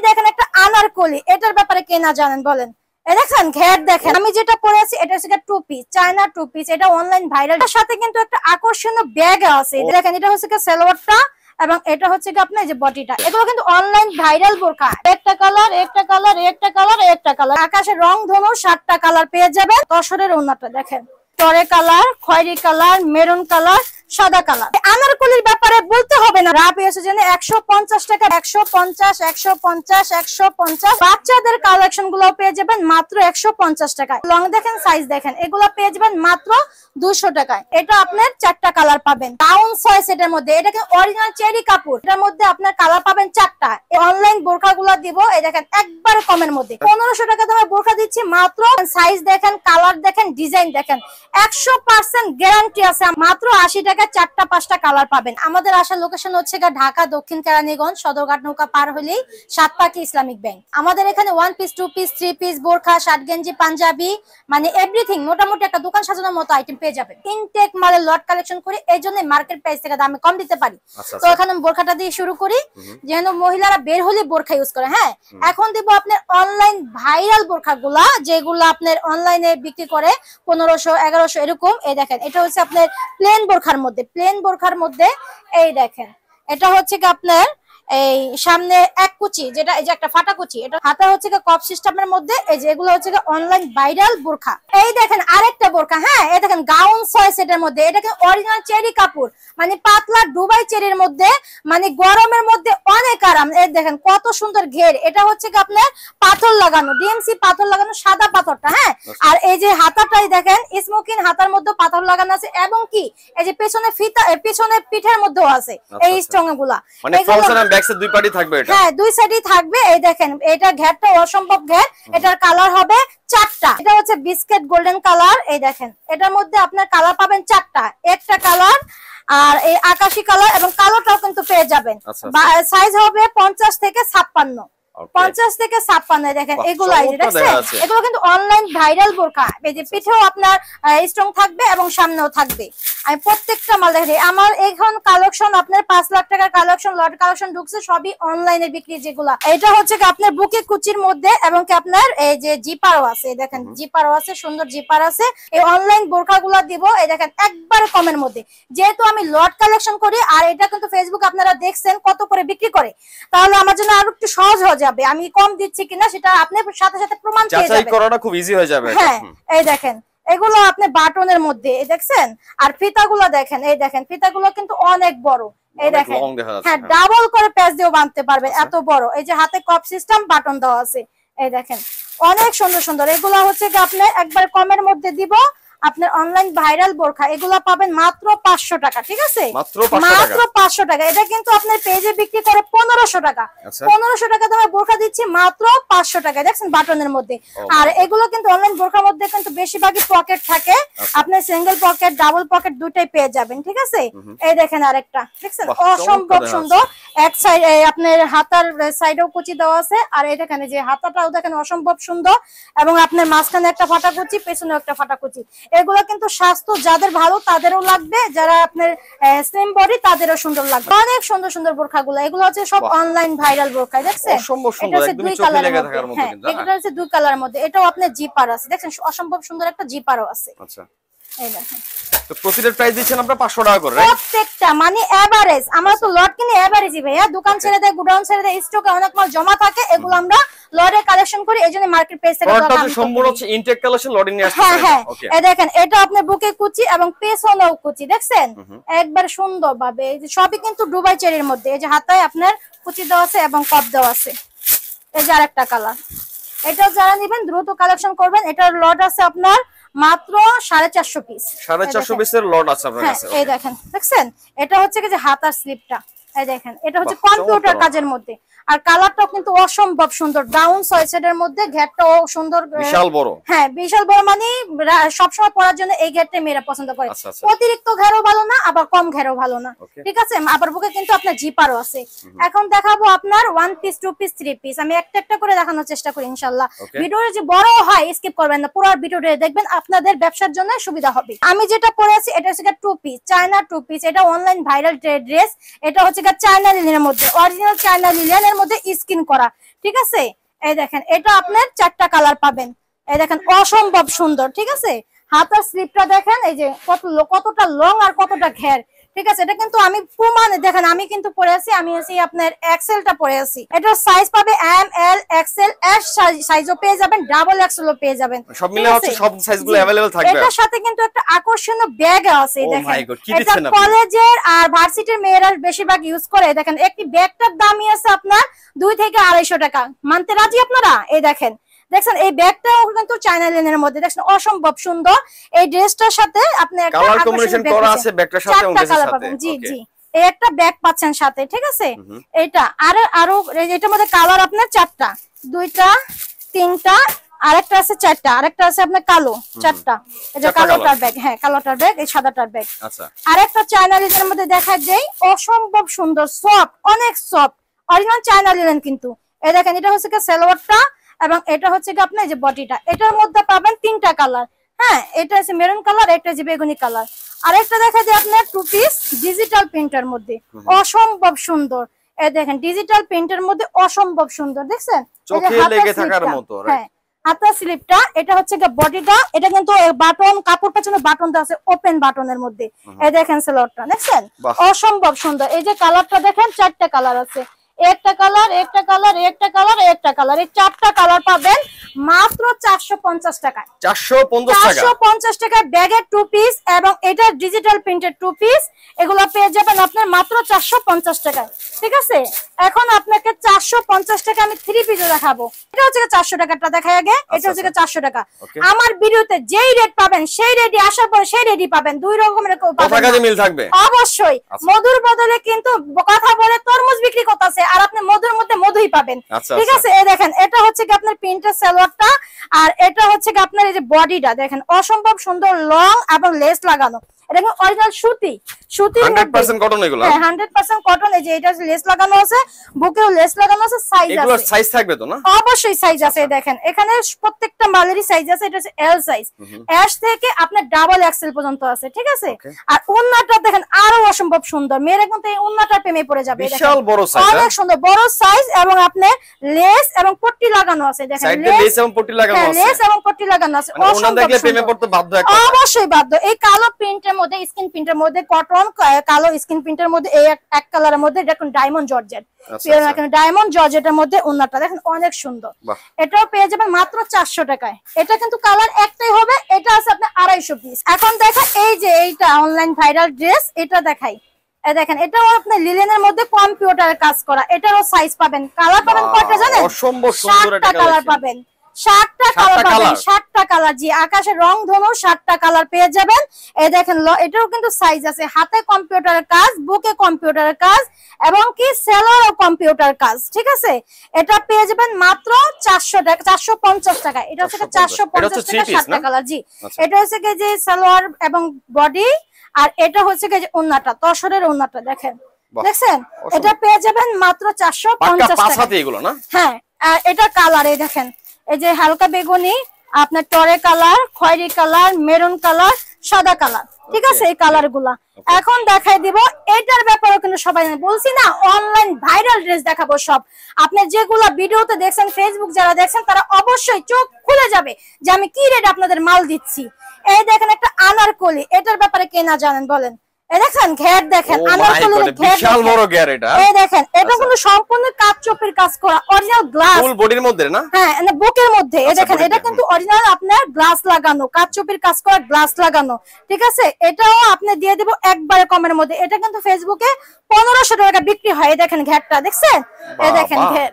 দেখেন একটা আনারকলি, এটার ব্যাপারে কে না জানেন বলেন? দেখেন ঘের দেখেন, আমি যেটা পরে আছি এটা হচ্ছে two piece, China two piece, এটা অনলাইন ভাইরাল। তার সাথে কিন্তু একটা আকর্ষণীয় ব্যাগ আছে, দেখেন এটা হচ্ছে সালোয়ারটা এবং এটা হচ্ছে আপনার যে বডিটা, এগুলো কিন্তু অনলাইন ভাইরাল বোরকা। একটা কালার, একটা কালার, একটা কালার, একটা কালার, আকাশের রং ধনু 7টা কালার পেয়ে যাবেন। তসরের ওন্নাটা দেখেন, টরে কালার, খয়েরি কালার, মেরুন কালার, সাদা কালার। আনারকলির ব্যাপারে বলতে হবে না, রা পেয়েছে জন্য 150 টাকা, 150, 150, 150। বাচ্চাদের কালেকশন গুলো পেয়ে যাবেন মাত্র 150 টাকায়। লং দেখেন, সাইজ দেখেন, এগুলো পেয়ে যাবেন মাত্র 200 টাকায়। এটা আপনার 4টা কালার পাবেন। টাউন 6 সেটের মধ্যে, এটা কিন্তু অরিজিনাল চেরি কাপড়, এটার মধ্যে আপনার কালার পাবেন 4টা। অনলাইন বোরখা গুলো দিব, এই দেখেন একবার কমের মধ্যে 1500 টাকা দামে বোরখা দিচ্ছি মাত্র। সাইজ দেখেন, কালার দেখেন, ডিজাইন দেখেন, 100% গ্যারান্টি আছে। মাত্র 80 টাকা 4টা 5টা কালার পাবেন। আমাদের আসার লোকেশন হচ্ছে ঢাকা দক্ষিণ কেরানীগঞ্জ, সদরঘাট নৌকা পার হলেই সাতপাকি ইসলামিক ব্যাংক। আমাদের এখানে 1 পিস, 2 পিস, 3 পিস, বোরখা, শার্ট, গেঞ্জি, পাঞ্জাবি, মানে এভরিথিং, মোটামুটি একটা দোকান সাজানোর মতো আইটেম পেয়ে যাবেন। ইনটেক মালের লট কালেকশন করি, এইজন্য মার্কেট প্রাইস থেকে দামে কম দিতে পারি। তো এখানে বোরখাটা দিয়ে শুরু করি, যেহেতু মহিলারা বের হলে বোরখা ইউজ করে। হ্যাঁ, এখন দিব আপনার অনলাইন ভাইরাল বোরখা গুলা, যেগুলো আপনার অনলাইনে বিক্রি করে 1500, 1100 এরকম। এই দেখেন, এটা হচ্ছে আপনার প্লেন বোরখার মধ্যে, প্লেন বোরখার মধ্যে এই দেখেন, এটা হচ্ছে কি আপনার এই সামনে এক কুচি, যেটা এই যে একটা ফাটা কুচি, এটা হাতা হচ্ছে কপ সিস্টেমের মধ্যে। এই যে এগুলো হচ্ছে অনলাইন ভাইরাল বোরখা। এই দেখেন আরেকটা বোরখা, হ্যাঁ এই দেখেন গাউন 6 সেটের মধ্যে, এটা কিন্তু অরিজিনাল চেরি কাপড়, মানে পাতলা দুবাই চেরির মধ্যে, মানে গরমের মধ্যে অনেক আরাম। এই দেখেন কত সুন্দর ঘের, এটা হচ্ছে কি আপনার পাথর লাগানো, ডিএমসি পাথর লাগানো, সাদা পাথরটা। হ্যাঁ, আর এই যে হাতাটাই দেখেন স্মোকিং হাতার মধ্যে পাথর লাগানো আছে, এবং কি এই যে পেছনে ফিতা, পেছনে পিঠের মধ্যেও আছে এই স্ট্রং গুলা, মানে দুই পাটি থাকবে এটা। হ্যাঁ, দুই সাইডই থাকবে। এই দেখেন এটা ঘেরটা অসম্ভব ঘের, এটার কালার হবে 4টা। এটা হচ্ছে বিস্কিট গোল্ডেন কালার। এই দেখেন এটার মধ্যে আপনার কালার পাবেন 4টা, একটা কালার আর এই আকাশি কালার এবং কালোটাও কিন্তু পেয়ে যাবেন। সাইজ হবে 50 থেকে 56, 50 থেকে 56। দেখেন এগুলো, এগুলো কিন্তু অনলাইন ভাইরাল বোরখা। এই যে পিঠেও আপনার স্ট্রং থাকবে এবং সামনেও থাকবে। আমি প্রত্যেকটা মাল দেখি, আমার এখন কালেকশন আপনার 5 লাখ টাকার কালেকশন, লট কালেকশন ঢুকছে, সবই অনলাইনে বিক্রি যেগুলা। এটা হচ্ছে কি আপনার বুকে কুচির মধ্যে, এবং কি আপনার এই যে জিপারও আছে, দেখেন জিপারও আছে, সুন্দর জিপার আছে। এই অনলাইন বোরখা গুলা দিব, এই দেখেন একবার কমের মধ্যে। যেহেতু আমি লট কালেকশন করি, আর এটা কিন্তু ফেসবুক আপনারা দেখছেন কত করে বিক্রি করে, তাহলে আমার জন্য আরো একটু সহজ হয়ে যাবে, আমি কম দিচ্ছি কিনা সেটা আপনি সাথে সাথে প্রমাণ পেয়ে যাবেন, যাচাই করাটা খুব ইজি হয়ে যাবে। হ্যাঁ, এই দেখেন এগুলো আপনি বাটনের মধ্যে, এই দেখছেন, আর ফিতাগুলো দেখেন, এই দেখেন ফিতাগুলো কিন্তু অনেক বড়। এই দেখেন, হ্যাঁ ডাবল করে প্যাচ দিয়েও বাঁধতে পারবে, এত বড়। এই যে হাতে কপ সিস্টেম বাটন দেওয়া আছে, এই দেখেন অনেক সুন্দর সুন্দর। এগুলো হচ্ছে কি আপনি একবার কমের মধ্যে দিব, আপনার অনলাইন ভাইরাল বোরখা, এগুলো পাবেন মাত্র 500 টাকা। ঠিক আছে, মাত্র 500 টাকা। এটা কিন্তু আপনার পেজে বিক্রি করে 1500 টাকা। 1500 টাকা দামে বোরখা দিচ্ছি মাত্র 500 টাকা। দেখছেন বাটনের মধ্যে। আর এগুলো কিন্তু অনলাইন বোরখার মধ্যে কিন্তু বেশিরভাগই পকেট থাকে, আপনি সিঙ্গেল পকেট, ডাবল পকেট দুইটাই পেয়ে যাবেন। ঠিক আছে, এই দেখেন আরেকটা, দেখছেন অসম্ভব সুন্দর। এক সাইড আপনার হাতার সাইডেও কুচি দেওয়া আছে, আর এই দেখেন যে হাতাটাও দেখেন অসম্ভব সুন্দর, এবং আপনার মাঝখানে একটা ফাটা কুচি, পেছনেও একটা ফাটা কুচি। এগুলো কিন্তু স্বাস্থ্য যাদের ভালো তাদেরও লাগবে, যারা আপনার স্লিম বডি তাদেরও সুন্দর লাগবে। অনেক সুন্দর সুন্দর বোরখাগুলো, এগুলো হচ্ছে সব অনলাইন ভাইরাল বোরখা। দেখছেন এটা হচ্ছে 2 কালারের মধ্যে। হ্যাঁ, এটা হচ্ছে 2 কালারের মধ্যে। এটাও আপনার জিপার আছে, দেখছেন অসম্ভব সুন্দর একটা জিপারও আছে। আচ্ছা, এই দেখেন তো প্রতিটার প্রাইস দিচ্ছেন আমরা 500 টাকা করে, প্রত্যেকটা, মানে এভারেজ। আমরা তো লট কিনে এভারেজই ভাইয়া, দোকান ছেড়ে দেয়, গোডাউন ছেড়ে দেয়, স্টকে অনেক মাল জমা থাকে, এগুলো আমরা লটে কালেকশন করি, এইজন্য মার্কেট প্রাইস থেকে দাম কম। সম্পূর্ণ হচ্ছে ইনটেক কালেকশন লটে নিয়ে আসছে। হ্যাঁ, এই দেখেন এটা আপনার বুকে কুচি এবং পেছনেও কুচি, দেখছেন একবার সুন্দর ভাবে। এই যে সবই কিন্তু দুবাই চেরির মধ্যে, এই যে হাতায় আপনার কুচি দেওয়া আছে এবং কপ দেওয়া আছে। এই যে আরেকটা কালার, এটা যারা নেবেন দ্রুত কালেকশন করবেন। এটার লট আছে আপনার মাত্র 450 পিস, 450 পিসের লট আছে আপনার কাছে। এই দেখেন, দেখছেন এটা হচ্ছে কি যে হাতার স্লিপটা, এই দেখেন এটা হচ্ছে কম্পিউটার কাজের মধ্যে, আর কালারটাও কিন্তু অসম্ভব সুন্দর। ডাউন 6 সেটের মধ্যে ঘেরটাও সুন্দর, বিশাল বড়। হ্যাঁ, বিশাল বড়, মানে সবসময় পরার জন্য এই ঘেরটা মেয়েরা পছন্দ করে। অতিরিক্ত ঘেরও ভালো না, আবার কম ঘেরও ভালো না। ঠিক আছে, আবার বুকে কিন্তু আপনার জিপারও আছে। এখন দেখাবো আপনার 1 পিস, 2 পিস, 3 পিস। আমি একটা একটা করে দেখানোর চেষ্টা করি ইনশাআল্লাহ। ভিডিওটা যে বড় হয় স্কিপ করবেন না, পুরো ভিডিওটা দেখবেন, আপনাদের ব্যবসার জন্য সুবিধা হবে। আমি যেটা পরে আছি এটা হচ্ছে 2 পিস, চায়না 2 পিস। এটা অনলাইন ভাইরাল ড্রেস। এটা হচ্ছে চায়না লিনেনের মধ্যে, অরিজিনাল চায়না লিনেনের মধ্যে স্কিন করা। ঠিক আছে। এই দেখেন এটা আপনার 4টা কালার পাবেন। এই দেখেন অসম্ভব সুন্দর, ঠিক আছে। হাতার স্লিপটা দেখেন, এই যে কতটা লং আর কতটা ঘের, ঠিক আছে। এটা কিন্তু আমি প্রমাণে দেখেন, আমি কিন্তু পরে আছি, আমি আছি আপনার এক্সেলটা পরে আছি। এটার সাইজ পাবে এম, এল, এক্সেল, এস সাইজও পেয়ে যাবেন, ডাবল এক্সেলও পেয়ে যাবেন। সব মিলে হচ্ছে সব সাইজগুলো अवेलेबल থাকবে। এটার সাথে কিন্তু একটা আকর্ষণীয় ব্যাগ আছে, দেখেন এটা এটা কলেজের আর ভার্সিটির মেয়েরা বেশিরভাগ ইউজ করে। দেখেন একটি ব্যাগটার দামই আছে আপনার 2 থেকে 250 টাকা। মানতে রাজি আপনারা? এই দেখেন, দেখছেন এই ব্যাগটাও কিন্তু চায়না লিনেনের মধ্যে, দেখছেন অসম্ভব সুন্দর। এই ড্রেসটার সাথে আপনি একটা কালার কম্বিনেশন করা আছে ব্যাগটার সাথে এবং ড্রেসের সাথে। জি জি, এই একটা ব্যাগ পাচ্ছেন সাথে, ঠিক আছে। এটা আরো এটার মধ্যে কালার আপনার 4টা, 2টা, 3টা, আরেকটা আছে 4টা, আরেকটা আছে আপনার কালো 4টা। এই যে কালোটার ব্যাগ, হ্যাঁ কালোটার ব্যাগ, এই সাদাটার ব্যাগ। আচ্ছা, আরেকটা চায়না লিনেনের মধ্যে দেখা যায় অসম্ভব সুন্দর, সফট, অনেক সফট, অরিজিনাল চায়না লিনেন কিন্তু। এই দেখেন এটা হচ্ছে কি সালোয়ারটা এবং এটা হচ্ছে কি আপনার যে বডিটা। এটার মধ্যে পাবেন 3টা কালার, হ্যাঁ এটা আছে মেরুন কালার, একটা আছে বেগুনি কালার, আরেকটা দেখা যায় আপনার 2 পিস ডিজিটাল প্রিন্টের মধ্যে, অসম্ভব সুন্দর। এই দেখেন ডিজিটাল প্রিন্টের মধ্যে অসম্ভব সুন্দর, দেখছেন চোখে লেগে থাকার মতো। হ্যাঁ হাতার স্লিপটা, এটা হচ্ছে কি বডিটা, এটা কিন্তু বাটন, কাপড় পেছনে বাটন দেওয়া আছে ওপেন বাটনের মধ্যে। এই দেখেন সালোয়ারটা, দেখছেন অসম্ভব সুন্দর। এই যে কালারটা দেখেন 4টা কালার আছে, একটা কালার, একটা কালার, একটা কালার, একটা কালার, এই 4টা কালার পাবেন মাত্র 450 টাকায়। 450 টাকায় ব্যাগের 2 পিস এবং এটা ডিজিটাল প্রিন্টেড 2 পিস, এগুলো পেয়ে যাবেন আপনার মাত্র 450 টাকায়, ঠিক আছে। এখন আপনাকে 450 টাকা আমি 3 পিসও দেখাবো। এটা হচ্ছে 400 টাকাটা দেখাই আগে, এটা হচ্ছে 400 টাকা। আমার ভিডিওতে যেই রেট পাবেন সেই রেটই আসার পরে সেই রেটই পাবেন, 2 রকমের পাবেন, মিল থাকবে অবশ্যই। মধুর বদলে কিন্তু কথা বলে তরমুজ বিক্রি করতেছে, আর আপনি মধুর মধ্যে মধুই পাবেন, ঠিক আছে। এই দেখেন এটা হচ্ছে কি আপনার প্রিন্টের সালোয়ারটা, আর এটা হচ্ছে কি আপনার এই যে বডিটা দেখেন অসম্ভব সুন্দর, লং এবং লেস লাগানো। এটা কিন্তু অরিজিনাল সুতি, সুতির 100% কটন এগুলো। হ্যাঁ 100% কটন। এই যে এটা লেস লাগানো আছে, বুকেও লেস লাগানো আছে, সাইজ আছে। এগুলোর সাইজ থাকবে তো না? অবশ্যই সাইজ আছে, দেখেন এখানে প্রত্যেকটা মালেরই সাইজ আছে। এটা হচ্ছে এল সাইজ, এস থেকে আপনার ডাবল এক্সেল পর্যন্ত আছে, ঠিক আছে। আর ওন্নাটা দেখেন আরো অসম্ভব সুন্দর, মেয়েরা কিন্তু এই ওন্নাটার প্রেমে পড়ে যাবে। বিশাল বড় সাইজ, অনেক সুন্দর বড় সাইজ, এবং আপনার লেস এবং পট্টি লাগানো আছে, দেখেন লেস এবং পট্টি লাগানো আছে, লেস এবং পট্টি লাগানো আছে। ওন্না দেখলে প্রেমে পড়তে বাধ্য একটা, অবশ্যই বাধ্য। এই কালো প্রিন্টের মধ্যে, স্কিন প্রিন্টের মধ্যে, কটন কালো স্কিন প্রিন্টের মধ্যে, এই এক কালারের মধ্যে দেখুন ডায়মন্ড জর্জেট, ডায়মন্ড জর্জেটের মধ্যে ওন্নাটা দেখেন অনেক সুন্দর। এটাও পেয়ে যাবেন মাত্র 400 টাকায়। এটা কিন্তু কালার একটাই হবে, এটা আছে আপনার 250 পিস। এখন দেখেন এই যে এইটা অনলাইন ভাইরাল ড্রেস, এটা দেখাই। দেখেন এটাও আপনার লিলেনের মধ্যে কম্পিউটারের কাজ করা, এটারও সাইজ পাবেন, কালার পাবেন কয়টা জানেন? অসম্ভব সুন্দর একটা কালার পাবেন, 7টা কালার পাবেন, 7টা কালার। জি আকাশের রং ধনু 7টা কালার পেয়ে যাবেন। এই দেখেন এটাও কিন্তু সাইজ আছে, হাতে কম্পিউটারের কাজ, বুকে কম্পিউটারের কাজ, এবং কি সেলোয়ার ও কম্পিউটার কাজ, ঠিক আছে। এটা পেয়ে যাবেন মাত্র 400 টাকা, 450 টাকা। এটা হচ্ছে 450 টাকা 7টা কালার। জি এটা হচ্ছে কি যে সালোয়ার এবং বডি, আর এটা হচ্ছে কি যে ওন্নাটা, তসরের ওন্নাটা দেখেন, দেখছেন এটা পেয়ে যাবেন মাত্র 450 টাকা এগুলো না। হ্যাঁ এটা কালার, এই দেখেন এই যে হালকা বেগুনি, আপনার টরে কালার, খয়েরি কালার, মেরুন কালার, সাদা কালার, ঠিক আছে এই কালার গুলা। এখন দেখাই দিব এটার ব্যাপারে, কিন্তু সবাই বলছি না অনলাইন ভাইরাল ড্রেস দেখাবো সব। আপনি যেগুলা ভিডিওতে দেখছেন, ফেসবুক যারা দেখছেন তারা অবশ্যই চোখ খুলে যাবে যে আমি কি রেট আপনাদের মাল দিচ্ছি। এই দেখেন একটা আনারকলি, এটার ব্যাপারে কে না জানেন বলেন? দেখেন ঘের দেখেন, আনারকলির ঘের বিশাল বড় ঘের। এটা এই দেখেন এটা কিন্তু সম্পূর্ণ কাচচোপের কাজ করা, অরিজিনাল গ্লাস, ফুল বডির মধ্যে না, হ্যাঁ মানে বুকের মধ্যে। এই দেখেন এটা কিন্তু অরিজিনাল আপনার গ্লাস লাগানো, কাচচোপের কাজ করা, গ্লাস লাগানো, ঠিক আছে। এটাও আপনি দিয়ে দেব একবারে কমের মধ্যে। এটা কিন্তু ফেসবুকে 1500 টাকা বিক্রি হয়। এই দেখেন ঘেরটা, দেখছেন এই দেখেন ঘের,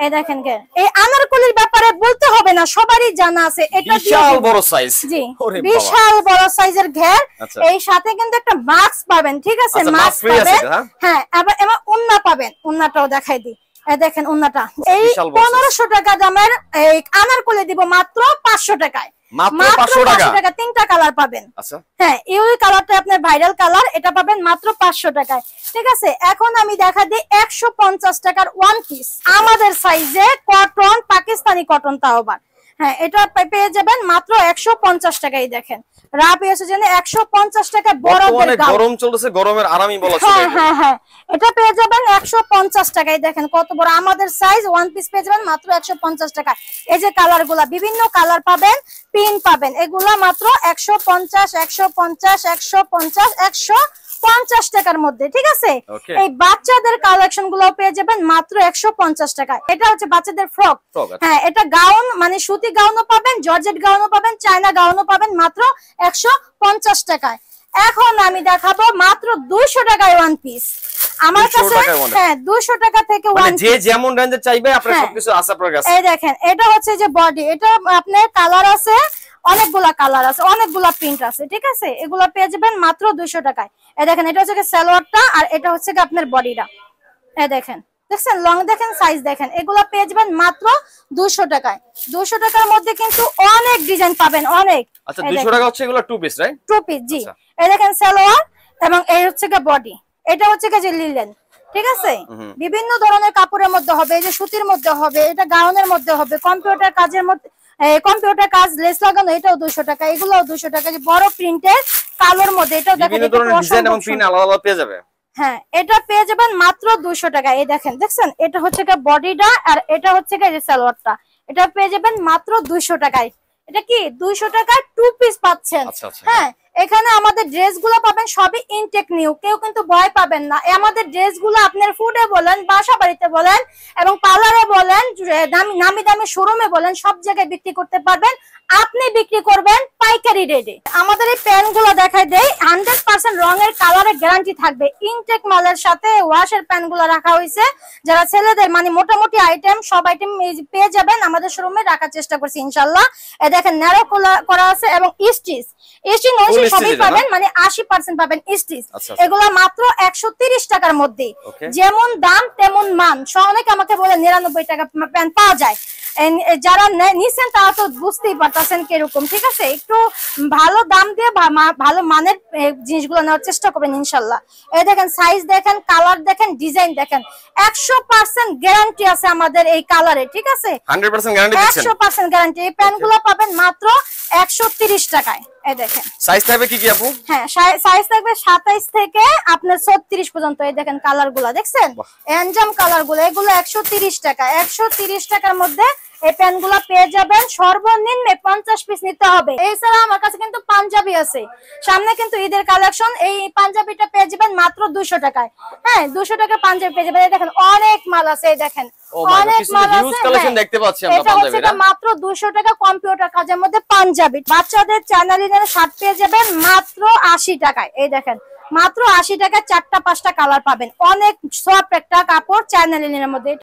এই দেখেন ঘের। এই আনারকলির ব্যাপারে বলতে হবে না, সবারই জানা আছে। এটা বিশাল বড় সাইজ, জি বিশাল বড় সাইজের ঘের। এই সাথে কিন্তু একটা মাস্ক পাবেন, ঠিক আছে, মাস্ক পাবেন, হ্যাঁ আবার এমন ওন্না পাবেন। ওন্নাটাও দেখাই দিই, এই দেখেন ওন্নাটা। এই 1500 টাকা দামের এই আনারকলি দিব মাত্র 500 টাকায়, মাত্র 500 টাকা। 3টা কালার পাবেন। আচ্ছা হ্যাঁ এই কালারটা আপনার ভাইরাল কালার, এটা পাবেন মাত্র 500 টাকায়, ঠিক আছে। এখন আমি দেখা দিই 150 টাকার ওয়ান পিস আমাদের সাইজে, কটন, পাকিস্তানি কটন, তাও আবার হ্যাঁ এটা পেয়ে যাবেন মাত্র 150 টাকায়। দেখেন রা পেয়েছে জন্য 150 টাকায় বড়দের গাউন। গরম চলতেছে, গরমের আরামই বলা চলে। হ্যাঁ হ্যাঁ হ্যাঁ এটা পেয়ে যাবেন 150 টাকায়। দেখেন কত বড় আমাদের সাইজ, ওয়ান পিস পেয়ে যাবেন মাত্র 150 টাকা। এই যে কালার গুলা, বিভিন্ন কালার পাবেন, পিন পাবেন, এগুলা মাত্র 150 150 150 150 টাকার মধ্যে, ঠিক আছে। এই বাচ্চাদের কালেকশন গুলো পেয়ে যাবেন মাত্র 150 টাকা। এটা হচ্ছে বাচ্চাদের ফ্রক। হ্যাঁ এটা গাউন, মানে সুতি গাউনও পাবেন, জর্জেট গাউনও পাবেন, চায়না গাউনও পাবেন মাত্র 150 টাকায়। এখন আমি দেখাবো মাত্র 200 টাকায় ওয়ান পিস আমার কাছে। হ্যাঁ 200 টাকা থেকে ওয়ান, যে যেমন রেঞ্জে চাইবে আপনার সবকিছু আছে আপনার কাছে। এই দেখেন এটা হচ্ছে যে বডি, এটা আপনার কালার আছে, অনেকগুলা কালার আছে, অনেকগুলা প্রিন্ট আছে, ঠিক আছে। এগুলা পেয়ে যাবেন মাত্র 200 টাকায়। এই দেখেন এটা হচ্ছে সালোয়ারটা, আর এটা হচ্ছে আপনার বডিটা। এই দেখেন, দেখছেন লং, দেখেন সাইজ, দেখেন এগুলা পেয়ে যাবেন মাত্র 200 টাকায়। 200 টাকার মধ্যে কিন্তু অনেক ডিজাইন পাবেন, অনেক। আচ্ছা 200 টাকা হচ্ছে এগুলো two piece, right? Two piece, জি। এই দেখেন সালোয়ার, এবং এই হচ্ছে বডি, এটা হচ্ছে যে লিলেন, ঠিক আছে। বিভিন্ন ধরনের কাপড়ের মধ্যে হবে, এই যে সুতির মধ্যে হবে, এটা গাউনের মধ্যে হবে, কম্পিউটার কাজের মধ্যে, কম্পিউটার কাজ, লেস লাগানো, এটাও 200 টাকা, এগুলোও 200 টাকা। যে বড় প্রিন্টের কালোর মধ্যে, এটাও দেখেন বিভিন্ন ধরনের ডিজাইন এবং প্রিন্ট আলাদা আলাদা পেয়ে যাবে। হ্যাঁ এটা পেয়ে যাবেন মাত্র 200 টাকা। এই দেখেন, দেখছেন এটা হচ্ছে বডিটা, আর এটা হচ্ছে যে সালোয়ারটা, এটা পেয়ে যাবেন মাত্র 200 টাকায়। এটা কি 200 টাকায় টু পিস পাচ্ছেন। হ্যাঁ এখানে আমাদের ড্রেস গুলো পাবেন সবই ইনটেক নিউ, কেউ কিন্তু ভয় পাবেন না। আমাদের ড্রেস গুলো আপনার ফুডে বলেন, বাসা বাড়িতে বলেন, এবং পার্লারে বলেন, নামি দামি শোরুমে বলেন, সব জায়গায় বিক্রি করতে পারবেন। আপনি বিক্রি করবেন পাইকারি রেটে। আমাদের এই প্যান্ট গুলো দেখাই দেয়, 100% রঙের কালারের গ্যারান্টি থাকবে। ইনটেক মালের সাথে ওয়াশের প্যান্ট গুলো রাখা হয়েছে, যারা ছেলেদের মানে মোটামুটি আইটেম, সব আইটেম পেয়ে যাবেন আমাদের শোরুমে, রাখার চেষ্টা করছি ইনশাল্লাহ। এই দেখেন ন্যারো করা আছে, এবং স্টিচ সবই পাবেন, মানে 80% পাবেন স্টিচ। এগুলা মাত্র 130 টাকার মধ্যে, যেমন দাম তেমন মান। অনেকে আমাকে বলে 99 টাকা প্যান্ট পাওয়া যায়, যারা নিচ্ছেন তারা তো বুঝতেই পারতেছেন কিরকম, ঠিক আছে। একটু ভালো দাম দিয়ে ভালো মানের জিনিসগুলো নেওয়ার চেষ্টা করবেন ইনশাল্লাহ। এই দেখেন সাইজ দেখেন, কালার দেখেন, ডিজাইন দেখেন, 100% গ্যারান্টি আছে আমাদের এই কালারে, ঠিক আছে। 100% গ্যারান্টি। এই প্যান্ট গুলো পাবেন মাত্র 130 টাকায়। এই দেখেন সাইজ থাকবে কি কি আপু? হ্যাঁ সাইজ থাকবে 27 থেকে আপনার 36 পর্যন্ত। এই দেখেন কালার গুলা, দেখছেন এনজাম কালার গুলো, এগুলো 130 টাকা। 130 টাকার মধ্যে এই প্যান্ট গুলা পেয়ে যাবেন। সর্বনিম্ন 50 পিস নিতে হবে। এছাড়া আমার কাছে কিন্তু পাঞ্জাবি আছে, সামনে কিন্তু ঈদের কালেকশন। এই পাঞ্জাবিটা পেয়ে যাবেন মাত্র 200 টাকায়। হ্যাঁ 200 টাকা পাঞ্জাবি পেয়ে যাবেন। দেখেন অনেক মাল আছে, এই দেখেন অনেক মাল আছে, দেখতে পাচ্ছি আমরা পাঞ্জাবিটা মাত্র 200 টাকা। কম্পিউটার কাজের মধ্যে পাঞ্জাবি, বাচ্চাদের চ্যানেলিনের শার্ট পেয়ে যাবেন মাত্র 80 টাকায়। এই দেখেন মাত্র 80 টাকায় 4টা 5টা কালার পাবেন। অনেক সফট একটা কাপড় চ্যানেলিনের মধ্যে।